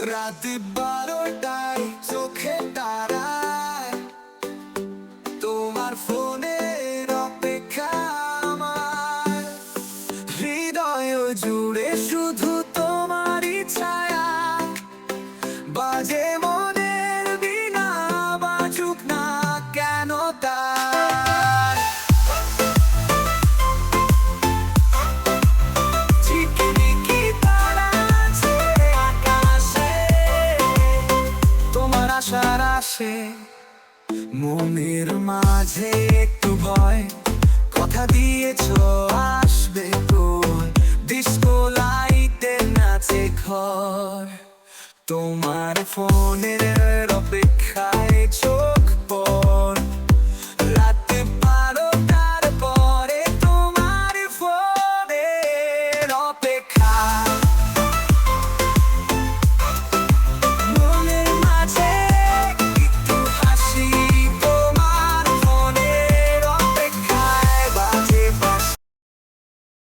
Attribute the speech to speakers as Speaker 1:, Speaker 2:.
Speaker 1: রাত 12টায় চোখে তারায় তোমার ফোনের অপেক্ষা আমার হৃদয় জুড়ে শুধু তোমারই ছায়া বাজে মনের বিনা বাজুক না কেন তার ঝিকিমিকি তারা আছে আকাশে তোমার আশার আসে মনের মাঝে একটু ভয় কথা দিয়েছো আসবে তোর ডিস্কো লাইটে নাচে ঘর তোমার ফোনের অপেক্ষা